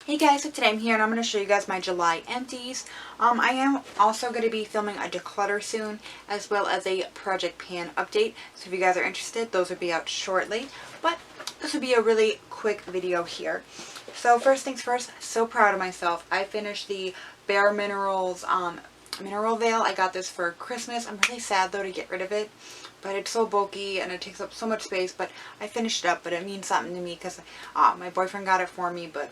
Hey guys, so today I'm here and I'm going to show you guys my July empties. I am also going to be filming a declutter soon, as well as a project pan update. So if you guys are interested, those will be out shortly. But this will be a really quick video here. So first things first, so proud of myself. I finished the Bare Minerals Mineral Veil. I got this for Christmas. I'm really sad though to get rid of it. But it's so bulky and it takes up so much space. But I finished it up, but it means something to me because my boyfriend got it for me. But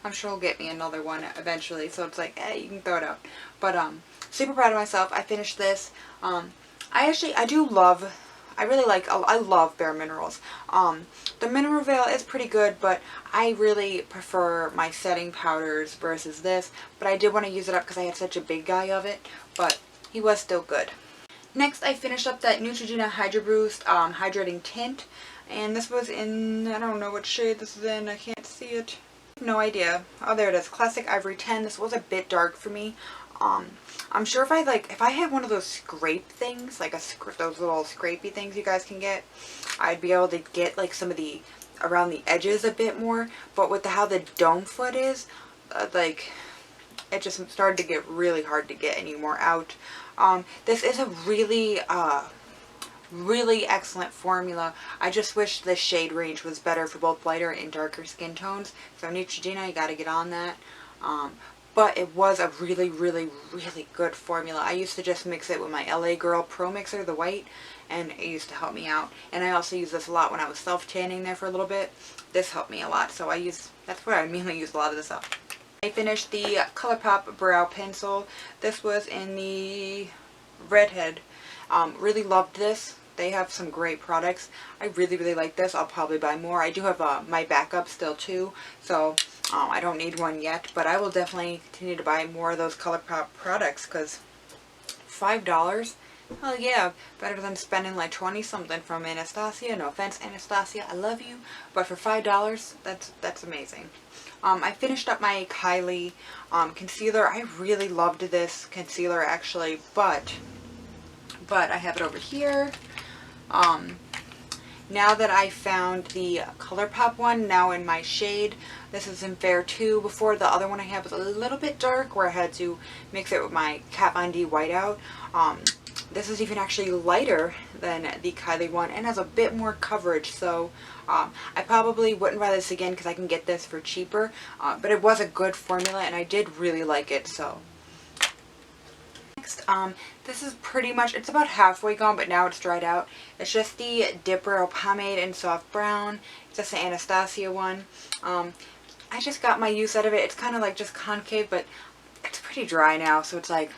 I'm sure he'll get me another one eventually, so it's like, you can throw it out. But, super proud of myself. I finished this. I love Bare Minerals. The Mineral Veil is pretty good, but I really prefer my setting powders versus this. But I did want to use it up because I had such a big guy of it, but he was still good. Next, I finished up that Neutrogena Hydro Boost Hydrating Tint. And this was in, I don't know what shade this is in, I can't see it. No idea. Oh, there it is. Classic Ivory 10. This was a bit dark for me. I'm sure if I had one of those scrape things, like those little scrapey things you guys can get, I'd be able to get like some of the around the edges a bit more. But with how the dome foot is, it just started to get really hard to get any more out. This is a really excellent formula. I just wish the shade range was better for both lighter and darker skin tones. So Neutrogena, you gotta get on that. But it was a really good formula. I used to just mix it with my LA Girl Pro Mixer, the white, and it used to help me out. And I also used this a lot when I was self-tanning there for a little bit. This helped me a lot, so that's where I mainly use a lot of this stuff. I finished the ColourPop Brow Pencil. This was in the Redhead. Really loved this. They have some great products. I really like this. I'll probably buy more. I do have my backup still too, so I don't need one yet, but I will definitely continue to buy more of those ColourPop products because $5, hell yeah, better than spending like 20 something from Anastasia. No offense, Anastasia, I love you, but for $5, that's amazing. I finished up my Kylie concealer. I really loved this concealer actually, but I have it over here. Now that I found the ColourPop one, now in my shade, this is in Fair 2. Before, the other one I had was a little bit dark, where I had to mix it with my Kat Von D Whiteout. This is even actually lighter than the Kylie one, and has a bit more coverage, so I probably wouldn't buy this again because I can get this for cheaper, but it was a good formula, and I did really like it, so. Next, this is pretty much, it's about halfway gone, but now it's dried out. It's just the Dip Brow Pomade in Soft Brown. It's just the Anastasia one. I just got my use out of it. It's kind of like just concave, but it's pretty dry now, so it's like,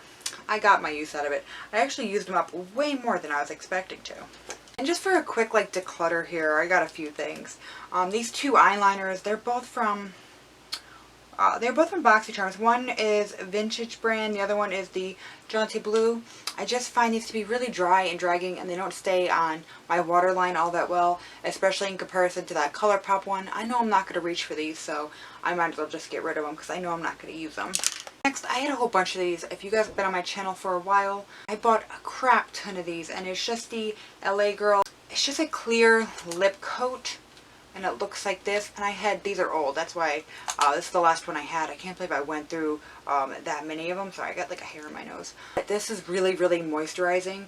I got my use out of it. I actually used them up way more than I was expecting to. And just for a quick declutter here, I got a few things. These two eyeliners, they're both from BoxyCharms. One is Vintage brand, the other one is the Jaunty Blue. I just find these to be really dry and dragging, and they don't stay on my waterline all that well, especially in comparison to that ColourPop one. I know I'm not going to reach for these, so I might as well just get rid of them because I know I'm not going to use them. Next, I had a whole bunch of these. If you guys have been on my channel for a while, I bought a crap ton of these, and it's just the LA Girl. It's just a clear lip coat. And it looks like this, and these are old, that's why, this is the last one I had. I can't believe I went through that many of them. Sorry, I got like a hair in my nose. But this is really moisturizing.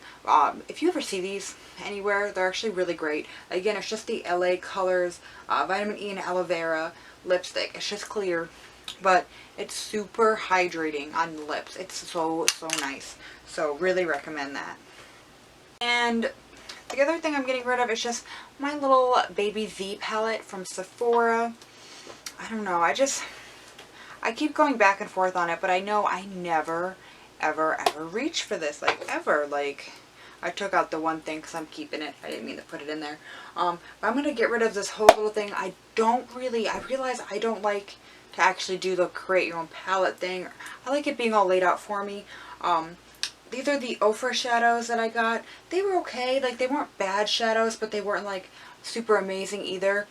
If you ever see these anywhere, they're actually really great. Again, it's just the LA Colors Vitamin E and Aloe Vera lipstick. It's just clear, but it's super hydrating on the lips. It's so nice. So really recommend that. And the other thing I'm getting rid of is just my little Baby Z palette from Sephora. I don't know, I keep going back and forth on it, but I know I never, ever reach for this, ever. I took out the one thing because I'm keeping it. I didn't mean to put it in there. But I'm going to get rid of this whole little thing. I realize I don't like to actually do the create your own palette thing. I like it being all laid out for me. These are the Ofra shadows that I got. They were okay. They weren't bad shadows, but they weren't super amazing either.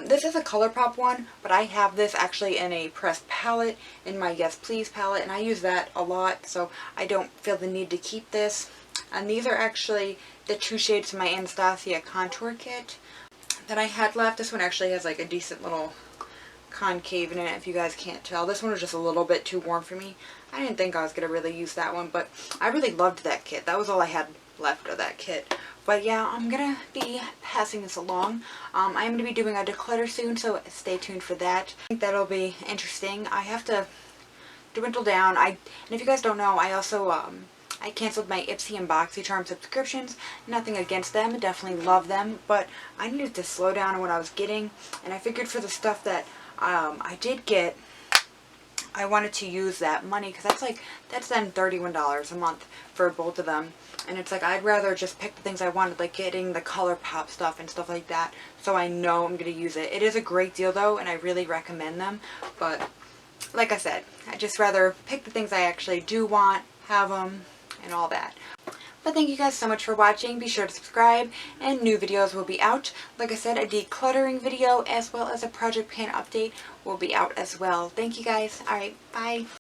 This is a ColourPop one, but I have this actually in a pressed palette, in my Yes Please palette, and I use that a lot, so I don't feel the need to keep this. And these are actually the two shades from my Anastasia contour kit that I had left. This one actually has a decent little concave in it, if you guys can't tell. This one was just a little bit too warm for me. I didn't think I was going to really use that one, but I really loved that kit. That was all I had left of that kit. But yeah, I'm going to be passing this along. I'm going to be doing a declutter soon, so stay tuned for that. I think that'll be interesting. I have to dwindle down. And if you guys don't know, I also I canceled my Ipsy and BoxyCharm subscriptions. Nothing against them, definitely love them, but I needed to slow down on what I was getting, and I figured for the stuff that I did get, I wanted to use that money, because that's then $31 a month for both of them, and it's like I'd rather just pick the things I wanted, like getting the ColourPop stuff and stuff like that, so I know I'm going to use it. It is a great deal though, and I really recommend them, but like I said, I'd just rather pick the things I actually do want, have them, and all that. But thank you guys so much for watching. Be sure to subscribe, and new videos will be out. Like I said, a decluttering video as well as a project pan update will be out as well. Thank you guys. Alright, bye.